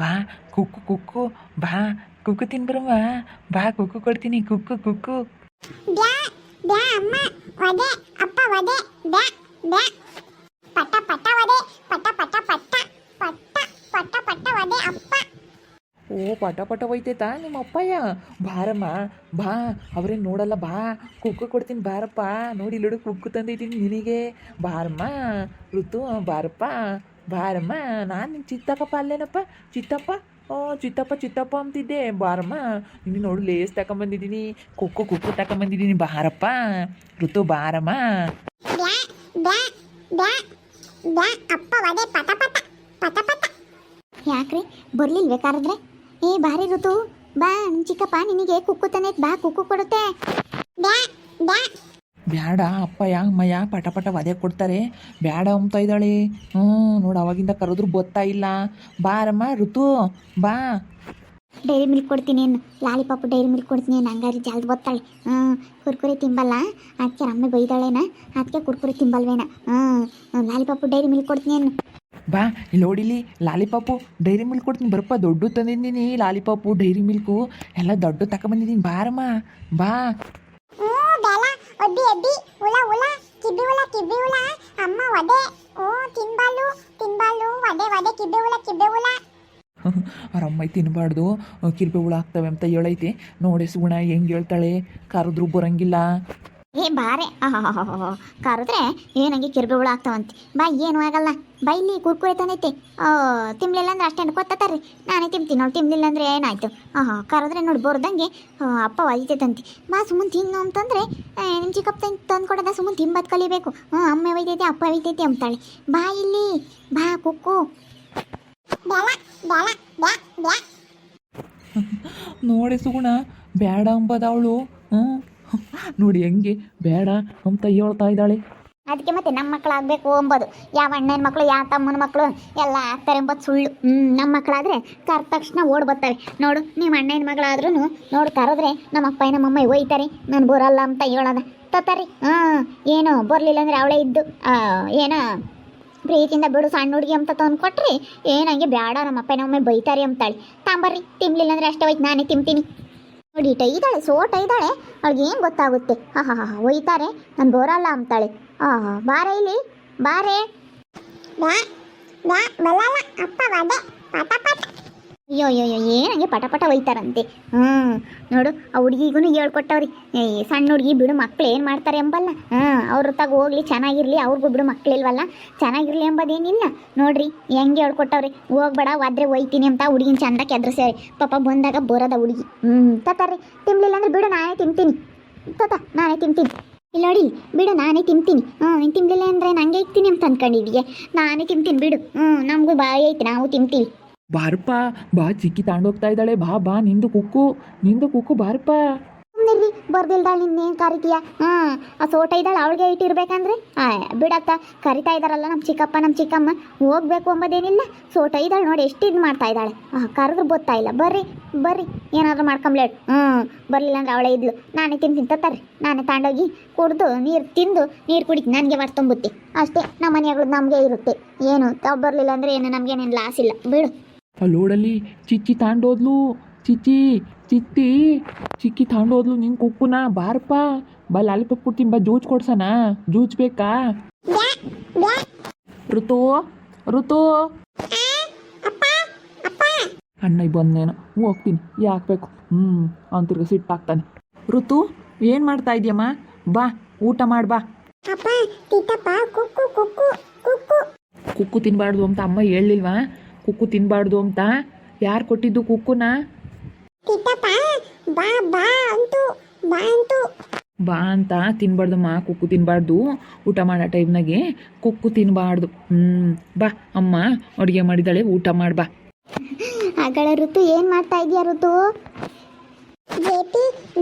ಬಾ ಕುಕ್ಕು ಕುಕ್ಕು ಬಾ ಕುಕ್ಕು ತಿನ್ಬರಮ್ಮ ಬಾ ಕುಕ್ಕು ಕೊಡ್ತೀನಿ ಕುಕ್ಕು ಕುಕ್ಕು ಬ್ಯಾ ಬ್ಯಾ ಅಮ್ಮ ವದೆ ಅಪ್ಪ ವದೆ ಬ್ಯಾ ಬ್ಯಾ ಪಟ ಪಟ ವದೆ ಪಟ ಪಟ ಪಟ ಪಟ ಪಟ ಪಟ ವದೆ ಅಪ್ಪ. ಓ ಪಟ ಪಟ ಒಯ್ತೈತಾ ನಿಮ್ಮ ಅಪ್ಪಯ್ಯ ಬಾರಮ್ಮ ಬಾ ಅವ್ರೇನು ನೋಡಲ್ಲ ಬಾ ಕುಕ್ಕು ಕೊಡ್ತೀನಿ ಬಾರಪ್ಪ ನೋಡಿ ಇಲ್ಲಡು ಕುಕ್ಕು ತಂದಿದ್ದೀನಿ ನಿನಗೆ ಬಾರಮ್ಮ ಋತು ಬಾರಪ್ಪ ಬಾರಮ್ಮ ನಾನು ನಿಮ್ಮ ಚಿತ್ತಕ್ಕಪ್ಪ ಅಲ್ಲೇನಪ್ಪ ಚಿತ್ತಪ್ಪ ಚಿತ್ತಪ್ಪ ಚಿತ್ತಪ್ಪ ಅಂತಿದ್ದೆ ಬಾರಮ್ಮ ನಿನ್ನ ನೋಡು ಲೇಸ್ ತಗೊಂಬಂದಿದ್ದೀನಿ ಕುಕ್ಕು ಕುಕ್ಕು ತಗೊಂಬಂದಿದ್ದೀನಿ ಬಾರಪ್ಪ ಋತು ಬಾರಮ್ಮ. ಬ್ಯಾ ಬ್ಯಾ ಬ್ಯಾ ಬ್ಯಾ ಅಪ್ಪ ವದೆ ಪಟ ಪಟ ಪಟ ಪಟ. ಯಾಕ್ರಿ ಬರ್ಲಿಲ್ವೇ ಕರೆದ್ರೆ? ಏ ಬಾರಿ ಋತು ಬಾ ನಿಮ್ಮ ಚಿಕ್ಕಪ್ಪ ನಿನಗೆ ಕುಕ್ಕು ತಾನೆ ಬಾ ಕುಕ್ಕು ಕೊಡುತ್ತೆ. ಬ್ಯಾ ಬ್ಯಾ ಬ್ಯಾಡ ಅಪ್ಪಯ್ಯ ಅಮ್ಮಯ್ಯ ಪಟ ಪಟ ವದೆ ಕೊಡ್ತಾರೆ ಬ್ಯಾಡ ಅಂಬ್ತಾ ಇದ್ದಾಳೆ. ನೋಡು ಅವಾಗಿಂದ ಕರೆದ್ರು ಗೊತ್ತಾ ಇಲ್ಲ ಬಾರಮ್ಮ ಋತು ಬಾ. ಡೈರಿ ಮಿಲ್ಕ್ ಕೊಡ್ತೀನಿ ಏನು ಲಾಲಿಪಾಪು ಡೈರಿ ಮಿಲ್ಕ್ ಕೊಡ್ತೀನಿ ಏನು ಹಂಗಾರಿ ಜಲ್ದಿ ಬತ್ತಾಳೆ. ಕುರ್ಕುರಿ ತಿಂಬಲ್ಲ ಅದಕ್ಕೆ ಅಮ್ಮ ಬೈದಾಳೇನ ಅದಕ್ಕೆ ಕುರ್ಕುರಿ ತಿಂಬಲ್ವೇನ. ಲಾಲಿಪಾಪು ಡೈರಿ ಮಿಲ್ಕ್ ಕೊಡ್ತೀನಿ ಏನು ಬಾ ಇಲ್ಲಿ ನೋಡಿಲಿ ಲಾಲಿಪಾಪು ಡೈರಿ ಮಿಲ್ಕ್ ಕೊಡ್ತೀನಿ ಬರಪ್ಪ ದೊಡ್ಡ ತಂದಿದ್ದೀನಿ ಲಾಲಿಪಾಪು ಡೈರಿ ಮಿಲ್ಕು ಎಲ್ಲ ದೊಡ್ಡ ತಗೊಂಬಂದಿದ್ದೀನಿ ಬಾರಮ್ಮ ಬಾ. ಬೇಲ ಒಡ್ಡಿ ಎಡ್ಡಿ ಉಳ ಉಳ ಕಿಬ್ಬಿ ಉಳ ಅಮ್ಮ ವಡೆ ತಿನ್ಬಾಲು ತಿನ್ಬಾಲು ವಡೆ ವಡೆ ಕಿಬ್ಬಿ ಉಳ. ಅವ್ರಮ್ಮ ತಿನ್ನಬಾರ್ದು ಕಿರ್ಬೆ ಹುಳ ಆಗ್ತವೆ ಅಂತ ಹೇಳೈತೆ ನೋಡಿ ಸುಗುಣ ಹೆಂಗೆ ಹೇಳ್ತಾಳೆ ಕರೆದ್ರು ಬರಂಗಿಲ್ಲ. ಏ ಬಾರೆ ಕರೆದ್ರೆ ಏನಂಗೆ ಕಿರ್ಬೆ ಹುಳ ಆಗ್ತಾವಂತೆ ಬಾ ಏನು ಆಗಲ್ಲ ಬಾ ಇಲ್ಲಿ ಕುರ್ಕುರೆ ತಂದೈತೆ ತಿನ್ಲಿಲ್ಲ ಅಂದ್ರೆ ಅಷ್ಟೇ ಕೊತ್ತಾರ್ರಿ ನಾನೇ ತಿಂತೀನಿ ನೋಡಿ ತಿನ್ಲಿಲ್ಲ ಅಂದರೆ ಏನಾಯ್ತು ಕರೆದ್ರೆ ನೋಡಿ ಬೋರ್ದಂಗೆ ಅಪ್ಪ ಒಯ್ತೈತಂತೆ ಬಾ ಸುಮ್ಮನೆ ತಿನ್ನು ಅಂತಂದರೆ ನಿಮ್ಮ ಚಿಕ್ಕಪ್ಪ ತಂದು ಕೊಡೋದ ಸುಮ್ಮನೆ ತಿಂಬದು ಕಲಿಬೇಕು. ಅಮ್ಮ ಒಯ್ತೈತೆ ಅಪ್ಪ ಒಯ್ತೈತೆ ಅಂತಾಳೆ ಬಾ ಇಲ್ಲಿ ಬಾ ಕುಕ್ಕು. ನೋಡಿ ಸುಗುಣ ಬೇಡ ಅಂಬದ ಅವಳು ನೋಡಿ ಹೆಂಗೆ ಬೇಡ ಅಂತ ಹೇಳ್ತಾ ಇದ್ದಾಳೆ. ಅದಕ್ಕೆ ಮತ್ತೆ ನಮ್ಮ ಮಕ್ಕಳಾಗಬೇಕು ಅಂಬೋದು ಯಾವ ಅಣ್ಣನ ಮಕ್ಕಳು ಯಾವ ತಮ್ಮನ ಮಕ್ಕಳು ಎಲ್ಲ ಆಗ್ತಾರೆ ಎಂಬುದು ಸುಳ್ಳು. ನಮ್ಮ ಮಕ್ಕಳಾದರೆ ಕರೆದ ತಕ್ಷಣ ಓಡ್ ಬರ್ತಾರೆ ನೋಡು. ನಿಮ್ಮ ಅಣ್ಣನ ಮಗಳಾದ್ರೂ ನೋಡು ಕರೆದ್ರೆ ನಮ್ಮ ಅಪ್ಪ ನಮ್ಮಮ್ಮ ಒಯ್ತಾರೆ ನಾನು ಬರಲ್ಲ ಅಂತ ಹೇಳೋದ ತತ್ತಾರಿ. ಏನು ಬರಲಿಲ್ಲ ಅಂದರೆ ಅವಳೇ ಇದ್ದು ಏನೋ ಪ್ರೀತಿಯಿಂದ ಬಿಡು ಸಣ್ಣ ಹುಡುಗಿ ಅಂತ ತಂದು ಕೊಟ್ರಿ ಏನಂಗೆ ಬೇಡ ನಮ್ಮ ಅಪ್ಪ ನಮ್ಮಮ್ಮ ಬೈತಾರೆ ಅಂತಾಳೆ. ತಾಂಬರ್ರಿ ತಿನ್ಲಿಲ್ಲ ಅಂದರೆ ಅಷ್ಟೇ ಹೋಯ್ತು ನಾನೇ ತಿಂತೀನಿ ನೋಡಿ. ಇದ್ದಾಳೆ ಸೋಟ ಇದ್ದಾಳೆ ಅವಳಿಗೆ ಏನು ಗೊತ್ತಾಗುತ್ತೆ. ಒಯ್ತಾರೆ ನಾನು ಬರಲ್ಲ ಅಂತಾಳೆ. ಬಾರೆ ಇಲ್ಲಿ ಬಾರೆ. ಅಯ್ಯೋ ಅಯ್ಯೋ ಏನಂಗೆ ಪಟ ಪಟ ಒಯ್ತಾರಂತೆ. ನೋಡು ಆ ಹುಡುಗಿಗೂ ಹೇಳ್ಕೊಟ್ಟವ್ರಿ ಸಣ್ಣ ಹುಡುಗಿ ಬಿಡು ಮಕ್ಳು ಏನು ಮಾಡ್ತಾರೆ ಎಂಬಲ್ಲ. ಅವ್ರ ತಾಗ ಹೋಗ್ಲಿ ಚೆನ್ನಾಗಿರ್ಲಿ ಅವ್ರಿಗೂ ಬಿಡು ಮಕ್ಳಿಲ್ವಲ್ಲ ಚೆನ್ನಾಗಿರ್ಲಿ ಎಂಬುದೇನಿಲ್ಲ ನೋಡ್ರಿ ಹೆಂಗೆ ಹೇಳ್ಕೊಟ್ಟವ್ರಿ. ಹೋಗ್ಬೇಡ ಒದ್ರೆ ಒಯ್ತೀನಿ ಅಂತ ಹುಡುಗಿನ ಚಂದಕ್ಕೆ ಎದ್ರು ಸೇರಿ ಪಾಪ ಬಂದಾಗ ಬರೋದ ಹುಡುಗಿ. ತತ್ತಾರಿ ತಿನ್ಲಿಲ್ಲ ಅಂದ್ರೆ ಬಿಡು ನಾನೇ ತಿಂತೀನಿ ನಾನೇ ತಿಂತೀನಿ. ಇಲ್ಲಿ ನೋಡಿ ಬಿಡು ನಾನೇ ತಿಂತೀನಿ. ನೀನು ತಿನ್ಲಿಲ್ಲ ಅಂದರೆ ನಂಗೆ ಇಕ್ತೀನಿ ಅಂತ ಅಂದ್ಕೊಂಡಿದ್ದೀಯ ನಾನೇ ತಿಂತೀನಿ ಬಿಡು. ನಮಗೂ ಬಾಯಿ ಐತಿ ನಾವು ತಿಂತೀವಿ. ಬಾರಪ್ಪ ಬಾ ಚಿಕ್ಕಿ ತಾಂಡೋಗ್ತಾ ಇದ್ದಾಳೆ ಬಾ ಬಾ ನಿಂದು ಕುಕ್ಕು ಬಾರಪ್ಪ. ಸುಮ್ಮನಿರ್ರಿ ಬರ್ದಿಲ್ದಾಳ ನಿನ್ನೇನು ಕರಿತೀಯ. ಆ ಸೋಟ ಇದ್ದಾಳೆ ಅವಳಿಗೆ ಇಟ್ಟಿರ್ಬೇಕಂದ್ರೆ ಬಿಡತ್ತ ಕರಿತಾ ಇದ್ದಾರಲ್ಲ ನಮ್ಮ ಚಿಕ್ಕಪ್ಪ ನಮ್ಮ ಚಿಕ್ಕಮ್ಮ ಹೋಗ್ಬೇಕು ಅಂಬೋದೇನಿಲ್ಲ. ಸೋಟ ಇದ್ದಾಳೆ ನೋಡಿ ಎಷ್ಟು ಇದು ಮಾಡ್ತಾ ಇದ್ದಾಳೆ. ಕರೆದ್ರು ಗೊತ್ತಾ ಇಲ್ಲ ಬರ್ರಿ ಬರ್ರಿ ಏನಾದರೂ ಮಾಡ್ಕೊಂಬ್ಲೇಳು. ಬರಲಿಲ್ಲ ಅಂದ್ರೆ ಅವಳೇ ಇದ್ಲು ನಾನೇ ತಿಂತೀನಿ ತರ್ರಿ ನಾನೇ ತಾಂಡೋಗಿ ಕುಡ್ದು ನೀರು ತಿಂದು ನೀರು ಕುಡಿತೀನಿ ನನಗೆ ಮರ್ತೊಂಬುತ್ತೆ ಅಷ್ಟೇ. ನಮ್ಮ ಮನೆಗಳು ನಮಗೆ ಇರುತ್ತೆ ಏನು ತಾವು ಬರಲಿಲ್ಲ ಅಂದರೆ ಏನು ನಮಗೇನೇನು ಲಾಸ್ ಇಲ್ಲ ಬಿಡು. ಅಲ್ಲೋಡಲ್ಲಿ ಚಿಕ್ಕಿ ತಾಂಡೋದ್ಲು ಚಿಕ್ಕಿ ತಾಂಡೋದ್ಲು ನಿಂಗೆ ಕುಕ್ಕುನ ಬಾರಪ್ಪ ಬಾ ಲಾಲಿಪಾಪ್ ಕೊಡ್ತೀನಿ ಬಾ ಜೂಜ್ ಕೊಡ್ಸಣ ಜೂಜ್ ಬೇಕಾ. ಋತು ಅಣ್ಣ ಬಂದೇನು ಹೋಗ್ತೀನಿ ಯಾಕಬೇಕು ಅಂತಿರ್ಗ ಸಿಟ್ಟಾಗ್ತಾನೆ. ಋತು ಏನು ಮಾಡ್ತಾ ಇದೆಯಮ್ಮ ಬಾ ಊಟ ಮಾಡ್ಬಾ. ಕುಕ್ಕು ತಿನ್ನಬಾರ್ದು ಅಂತ ಅಮ್ಮ ಹೇಳಿಲ್ವಾ? ಕುಕ್ಕು ತಿನ್ನಬಾರ್ದು ಅಂತ ಯಾರು ಕೊಟ್ಟಿದ್ದು ಕುಕ್ಕುನ? ಬಾ ಅಂತ ತಿನ್ಬಾರ್ದಮ್ಮ ಕುಕ್ಕು ತಿನ್ನಬಾರ್ದು ಊಟ ಮಾಡೋ ಟೈಮ್ನಾಗೆ ಕುಕ್ಕು ತಿನ್ನಬಾರ್ದು. ಬಾ ಅಮ್ಮ ಅಡುಗೆ ಮಾಡಿದಾಳೆ ಊಟ ಮಾಡ್ಬಾ. ಆಗಳ ಋತು ಏನು ಮಾಡ್ತಾ ಇದೆಯಾ ಋತು?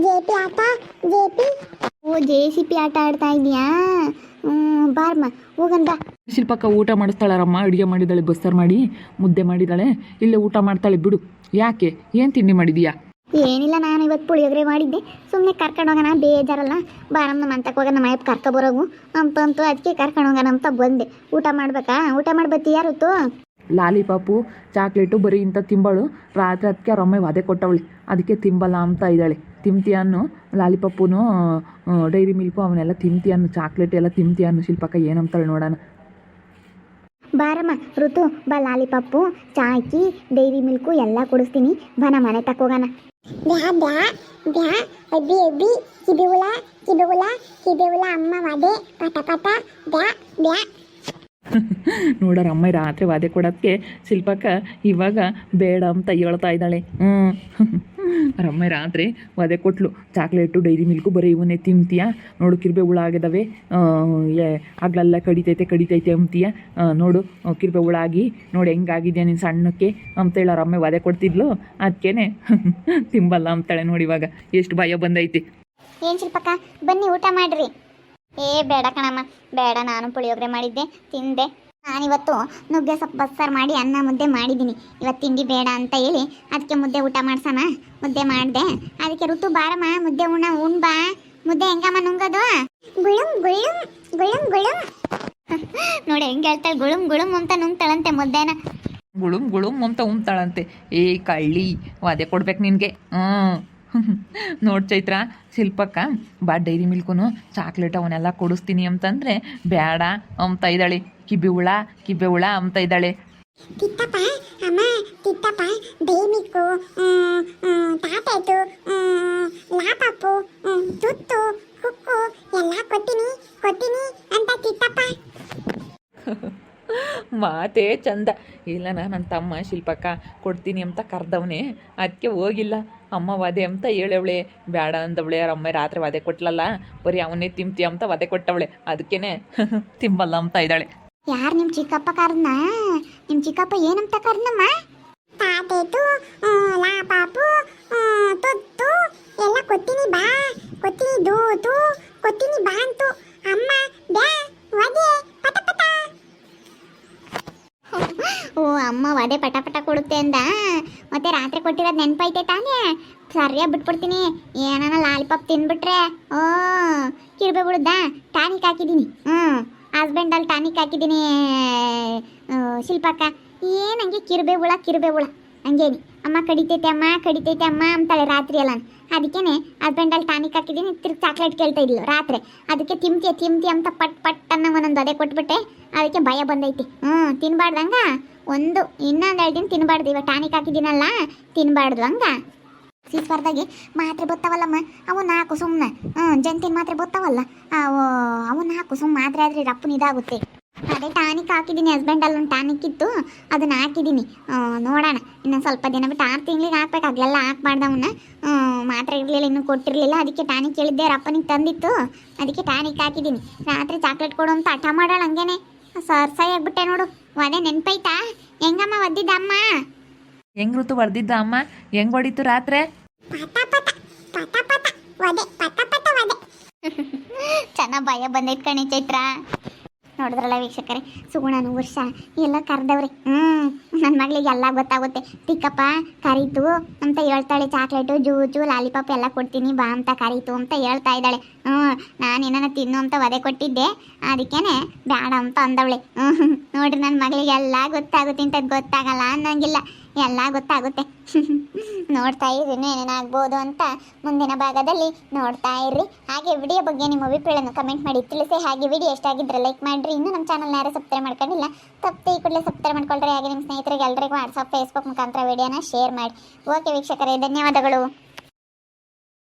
JCP ಆಟ ಆಡ್ತಾ ಇದೆಯಾ? ಬಾರ್ಮ ಹೋಗನ್ ಬಾ. ಶಿಲ್ಪಕ್ಕ ಊಟ ಮಾಡಿಸ್ತಾಳಾರಮ್ಮ ಅಡುಗೆ ಮಾಡಿದಾಳೆ ಬಸ್ಸಾರು ಮಾಡಿ ಮುದ್ದೆ ಮಾಡಿದಾಳೆ ಇಲ್ಲೇ ಊಟ ಮಾಡ್ತಾಳೆ ಬಿಡು. ಯಾಕೆ ಏನು ತಿಂಡಿ ಮಾಡಿದೀಯಾ? ಏನಿಲ್ಲ ನಾನು ಇವತ್ತು ಪುಳಿಯೋಗರೆ ಮಾಡಿದ್ದೆ ಸುಮ್ಮನೆ ಕರ್ಕೊಂಡು ಹೋಗೋಣ ಬೇಜಾರಲ್ಲ ಬಾರಮ್ಮ ನಮ್ಮ ಅಂತಕ್ಕೆ ಹೋಗೋಣ ನಮ್ಮ ಅಯ್ಯಪ್ಪ ಕರ್ಕೊಬರೋಗು ಅಂತಂತು ಅದಕ್ಕೆ ಕರ್ಕೊಂಡು ಹೋಗೋಣ ಅಂತ ಬಂದೆ. ಊಟ ಮಾಡ್ಬೇಕಾ? ಊಟ ಮಾಡಿ ಬತ್ತಿ ಯಾರುತ್ತು? ಲಾಲಿಪಾಪು ಚಾಕ್ಲೇಟು ಬರೀ ಇಂಥ ತಿಂಬಳು. ರಾತ್ರಿ ಅದಕ್ಕೆ ಅವ್ರ ಅಮ್ಮ ವಧೆ ಕೊಟ್ಟವಳೆ, ಅದಕ್ಕೆ ತಿಂಬಲ್ಲ ಅಂತ ಇದ್ದಾಳೆ. ತಿಂತೀಯನ್ನು ಲಾಲಿಪಾಪುನು ಡೈರಿ ಮಿಲ್ಕು ಅವನ್ನೆಲ್ಲ ತಿಂತೀಯನ್ನು, ಚಾಕ್ಲೇಟ್ ಎಲ್ಲ ತಿಂತೀಯನ್ನು. ಶಿಲ್ಪಕ್ಕ ಏನಂತಾಳೆ ನೋಡೋಣ. ಬಾರಮ್ಮ ಋತು, ಬಾ ಲಾಲಿಪಾಪು ಚಾಕಿ ಡೈರಿ ಮಿಲ್ಕು ಎಲ್ಲ ಕೊಡಿಸ್ತೀನಿ, ಬಾ ನಮ್ಮ ಮನೆ ತಕೋಗೋಣ. ಬ್ಯಾ ಬ್ಯಾ ಬ್ಯಾ ಅಬ್ಬಿ ಅಬ್ಬಿ ಕಿಬಿವುಳ ಕಿಬಿವುಳ ಕಿಬಿವುಳ ಅಮ್ಮ ವಾದೆ ಪಟ ಪಟ ಬ್ಯಾ ಬ್ಯಾ. ನೋಡೋರ ಅಮ್ಮ ರಾತ್ರಿ ವಾದೆ ಕೊಡೋದಕ್ಕೆ ಶಿಲ್ಪಕ್ಕ ಇವಾಗ ಬೇಡ ಅಂತ ಹೇಳ್ತಾ ಇದ್ದಾಳೆ. ರಮ್ಮ ರಾತ್ರಿ ವಧೆ ಕೊಟ್ಲು, ಚಾಕ್ಲೇಟು ಡೈರಿ ಮಿಲ್ಕು ಬರೀ ಇವನ್ನೇ ತಿಂತೀಯ, ನೋಡು ಕಿರ್ಬೆ ಹುಳ ಆಗಿದ್ದಾವೆ, ಆಗ್ಲೆಲ್ಲ ಕಡಿತೈತೆ ಅಂತೀಯ, ನೋಡು ಕಿರ್ಬೆ ಹುಳ ಆಗಿ ನೋಡಿ ಹೆಂಗಾಗಿದೆಯಾ ನೀನು ಸಣ್ಣಕ್ಕೆ ಅಂತೇಳಿ ಅವ್ರ ಅಮ್ಮ ವಧೆ ಕೊಡ್ತಿದ್ಲು. ಅದಕ್ಕೇನೆ ತಿಂಬಲ್ಲ ಅಂತಾಳೆ. ನೋಡಿ ಇವಾಗ ಎಷ್ಟು ಭಯ ಬಂದೈತಿ. ಏನು ಶಿಲ್ಪಕ್ಕ, ಬನ್ನಿ ಊಟ ಮಾಡ್ರಿ. ಬೇಡ ಕಣಮ್ಮ ಬೇಡ, ನಾನು ಪುಳಿಯೋಗರೆ ಮಾಡಿದ್ದೆ ತಿಂದೆ. ನಾನಿವತ್ತು ನುಗ್ಗೆ ಸೊಪ್ಪು ಬಸ್ಸಾರು ಮಾಡಿ ಅನ್ನ ಮುದ್ದೆ ಮಾಡಿದ್ದೀನಿ. ಇವತ್ತು ತಿಂಡಿ ಬೇಡ ಅಂತ ಹೇಳಿ ಅದಕ್ಕೆ ಮುದ್ದೆ ಊಟ ಮಾಡ್ಸೋಣ, ಮುದ್ದೆ ಮಾಡಿದೆ. ಅದಕ್ಕೆ ಋತು ಬಾರಮ್ಮ ಮುದ್ದೆ ಉಣ್ ಬಾ. ಮುದ್ದೆ ಹೆಂಗಮ್ಮ ನುಂಗೋದು? ಗುಳುಂ ಗುಳುಂ ಗುಳುಂ ಗುಳುಂ ನೋಡಿ ಹೆಂಗೆ ಹೇಳ್ತಾಳೆ, ಗುಳುಂ ಗುಳುಂ ಅಂತ ನುಂಗ್ತಾಳಂತೆ ಮುದ್ದೆನ. ಗುಳುಂ ಗುಳುಂ ಅಂತ ಉಮ್ತಾಳಂತೆ. ಏ ಕಳ್ಳಿ, ವಧೆ ಕೊಡ್ಬೇಕು ನಿನಗೆ. ನೋಡಿ ಚೈತ್ರ, ಶಿಲ್ಪಕ್ಕ ಬಾ ಡೈರಿ ಮಿಲ್ಕು ಚಾಕ್ಲೇಟ್ ಅವನ್ನೆಲ್ಲ ಕೊಡಿಸ್ತೀನಿ ಅಂತಂದರೆ ಬೇಡ ಅಂತ ಇದ್ದಾಳೆ. ಕಿಬ್ಬೆ ಹುಳ ಅಂತ ಇದ್ದಾಳೆ. ತಿತ್ತಪ್ಪ ಅಮ್ಮ ತಿತ್ತಪ್ಪ ಡೈಮಿಕ್ಕು ತಾಟಾಯ್ತು ಲಾಪಾಪು ತುತ್ತು ಕುಕ್ಕು ಎಲ್ಲ ಕೊಟ್ಟಿನಿ ಅಂತ ತಿತ್ತಪ್ಪ. ಮಾತೇ ಚಂದ. ಇಲ್ಲ ನನ್ನ ತಮ್ಮ ಶಿಲ್ಪಕ್ಕ ಕೊಡ್ತೀನಿ ಅಂತ ಕರೆದವನೇ, ಅದಕ್ಕೆ ಹೋಗಿಲ್ಲ. ಅಮ್ಮ ವಧೆ ಅಂತ ಹೇಳವಳೆ, ಬೇಡ ಅಂದವಳೆ. ಅವ್ರ ಅಮ್ಮ ರಾತ್ರಿ ವಧೆ ಕೊಟ್ಲಲ್ಲ, ಬರೀ ಅವನ್ನೇ ತಿಂತೀಯ ಅಂತ ವಧೆ ಕೊಟ್ಟವಳೆ, ಅದಕ್ಕೇನೆ ತಿಂಬಲ್ಲ ಅಂತ ಇದ್ದಾಳೆ. ಯಾರು ನಿಮ್ಮ ಚಿಕ್ಕಪ್ಪ ಕರ್ನ? ನಿಮ್ಮ ಚಿಕ್ಕಪ್ಪ ಏನಂತ ಕರ್ನಮ್ಮ? ತಾತೇತು ಲಾಪಾಪು ತುತ್ತು ಎಲ್ಲ ಕೊಟ್ಟಿನಿ ಬಾ, ಕೊಟ್ಟಿನಿ ದೂತು ಕೊಟ್ಟಿನಿ ಬಾ ಅಂತು. ಅಮ್ಮ ಬ್ಯಾ ವಧೆ ಪಟ ಪಟ. ಓ ಅಮ್ಮ ವಧೆ ಪಟ ಪಟ ಕೊಡುತ್ತೆ ಅಂದ. ಮತ್ತೆ ರಾತ್ರಿ ಕೊಟ್ಟಿರೋದು ನೆನಪೈತೆ ತಾನೇ? ಸರಿಯಾಗಿ ಬಿಟ್ಬಿಡ್ತೀನಿ. ಏನಾನ ಲಾಲಿಪಾಪ್ ತಿನ್ಬಿಟ್ರೆ ಓ ಕಿರ್ಬೆ ಬಿಡುದಾ? ಟಾನಿಕ್ ಹಾಕಿದ್ದೀನಿ. ಹಸ್ಬೆಂಡಲ್ಲಿ ಟಾನಿಕ್ ಹಾಕಿದ್ದೀನಿ ಶಿಲ್ಪಕ್ಕ. ಏನಂಗೆ ಕಿರ್ಬೆ ಹುಳ ಹಂಗೇನಿ. ಅಮ್ಮ ಕಡಿತೈತೆ ಅಮ್ಮ ಅಂತಾಳೆ ರಾತ್ರಿ ಎಲ್ಲ. ಅದಕ್ಕೇನೆ ಹಸ್ಬೆಂಡಲ್ಲಿ ಟಾನಿಕ್ ಹಾಕಿದ್ದೀನಿ. ತಿರ್ಗಿ ಚಾಕ್ಲೇಟ್ ಕೇಳ್ತಾ ಇದ್ಲು ರಾತ್ರಿ. ಅದಕ್ಕೆ ತಿಂತಿ ಅಂತ ಪಟ್ ಅನ್ನೋ ಒಂದೊಂದು ಅದೇ ಕೊಟ್ಬಿಟ್ಟೆ. ಅದಕ್ಕೆ ಭಯ ಬಂದೈತಿ. ತಿನ್ಬಾರ್ದಂಗ ಒಂದು ಇನ್ನೊಂದು 2 ದಿನ ತಿನ್ಬಾರ್ದು. ಇವಾಗ ಟಾನಿಕ್ ಹಾಕಿದ್ದೀನಲ್ಲ, ತಿನ್ಬಾರ್ದು ಹಂಗ. ಸೀಸ್ವಾರ್ದಾಗೆ ಮಾತ್ರೆ ಬತ್ತಾವಲ್ಲಮ್ಮ, ಅವು 4 ಸುಮ್ಮನೆ ಜಂತಿನ ಮಾತ್ರೆ ಬತ್ತಾವಲ್ಲ, ಅವು 4 ಸುಮ್ಮ ಮಾತ್ರೆ ಆದರೆ ರಪ್ಪನ ಇದಾಗುತ್ತೆ. ಅದೇ ಟಾನಿಕ್ ಹಾಕಿದ್ದೀನಿ. ಹಸ್ಬೆಂಡಲ್ಲಿ ಒಂದು ಟಾನಿಕ್ ಇತ್ತು, ಅದನ್ನು ಹಾಕಿದ್ದೀನಿ. ನೋಡೋಣ ಇನ್ನೊಂದು ಸ್ವಲ್ಪ ದಿನ ಬಿಟ್ಟು 6 ತಿಂಗಳಿಗೆ ಹಾಕ್ಬೇಕು. ಆಗಲೆಲ್ಲ ಹಾಕ್ಬಾರ್ದು ಅವನ್ನ. ಮಾತ್ರೆ ಇರಲಿಲ್ಲ, ಇನ್ನೂ ಕೊಟ್ಟಿರಲಿಲ್ಲ. ಅದಕ್ಕೆ ಟಾನಿಕ್ ಕೇಳಿದ್ದೆ, ರಪ್ಪನಿಗೆ ತಂದಿತ್ತು. ಅದಕ್ಕೆ ಟಾನಿಕ್ ಹಾಕಿದ್ದೀನಿ. ರಾತ್ರಿ ಚಾಕ್ಲೇಟ್ ಕೊಡು ಅಂತ ಹಠ ಮಾಡೋಣ. ಹಂಗೇನೆ ಸರ್ಸಾಯಿ ಆಗ್ಬಿಟ್ಟೆ ನೋಡು. ವಧೆ ನೆನ್ಪೈತಾ? ಹೆಂಗಮ್ಮ ಒದ್ದಿದ್ದ ಅಮ್ಮ? ಹೆಂಗ್ ಋತು ಹೊಡೆದಿದ್ದ ಅಮ್ಮ? ಹೆಂಗ್ ಹೊಡಿತು ರಾತ್ರಿ? ಚೆನ್ನಾಗಿ ಭಯ ಬಂದೈತ್ ಕಣಿ ಚೈತ್ರ. ನೋಡಿದ್ರಲ್ಲ ವೀಕ್ಷಕರೇ, ಸುಗುಣನು ವರ್ಷ ಎಲ್ಲ ಕರೆದವ್ರಿ. ನನ್ನ ಮಗಳಿಗೆ ಎಲ್ಲ ಗೊತ್ತಾಗುತ್ತೆ. ತಿಕ್ಕಪ್ಪ ಕರೀತು ಅಂತ ಹೇಳ್ತಾಳೆ. ಚಾಕ್ಲೇಟು ಜ್ಯೂಸು ಲಾಲಿಪಾಪ್ ಎಲ್ಲ ಕೊಡ್ತೀನಿ ಬಾ ಅಂತ ಕರೀತು ಅಂತ ಹೇಳ್ತಾ ಇದ್ದಾಳೆ. ನಾನು ಏನಾನ ತಿನ್ನು ಅಂತ ವಧೆ ಕೊಟ್ಟಿದ್ದೆ, ಅದಕ್ಕೇನೆ ಬೇಡ ಅಂತ ಅಂದವಳೆ. ನೋಡ್ರಿ, ನನ್ನ ಮಗಳಿಗೆ ಎಲ್ಲ ಗೊತ್ತಾಗುತ್ತೆ. ಇಂಥದ್ದು ಗೊತ್ತಾಗಲ್ಲ ಅನ್ನಂಗಿಲ್ಲ, ಎಲ್ಲ ಗೊತ್ತಾಗುತ್ತೆ. ನೋಡ್ತಾ ಇರ್ರಿ ಏನೇನಾಗ್ಬೋದು ಅಂತ ಮುಂದಿನ ಭಾಗದಲ್ಲಿ ನೋಡ್ತಾ ಇರ್ರಿ. ಹಾಗೆ ವಿಡಿಯೋ ಬಗ್ಗೆ ನಿಮ್ಮ ಅಭಿಪ್ರಾಯವನ್ನು ಕಮೆಂಟ್ ಮಾಡಿ ತಿಳಿಸಿ. ಹಾಗೆ ವಿಡಿಯೋ ಎಷ್ಟಾಗಿದ್ರೆ ಲೈಕ್ ಮಾಡಿರಿ. ಇನ್ನೂ ನಮ್ಮ ಚಾನಲ್ನ ಯಾರು ಸಬ್ಸ್ಕ್ರೈಬ್ ಮಾಡ್ಕೊಂಡಿಲ್ಲ, ತಪ್ಪದೆ ಈ ಕೂಡಲೇ ಸಬ್ಸ್ಕ್ರೈಬ್ ಮಾಡ್ಕೊಳ್ರಿ. ಹಾಗೆ ನಿಮ್ಮ ಸ್ನೇಹಿತರಿಗೆ ಎಲ್ಲರಿಗೂ ವಾಟ್ಸಪ್ ಫೇಸ್ಬುಕ್ ಮುಖಾಂತರ ವಿಡಿಯೋನ ಶೇರ್ ಮಾಡಿ. ಓಕೆ ವೀಕ್ಷಕರೇ, ಧನ್ಯವಾದಗಳು.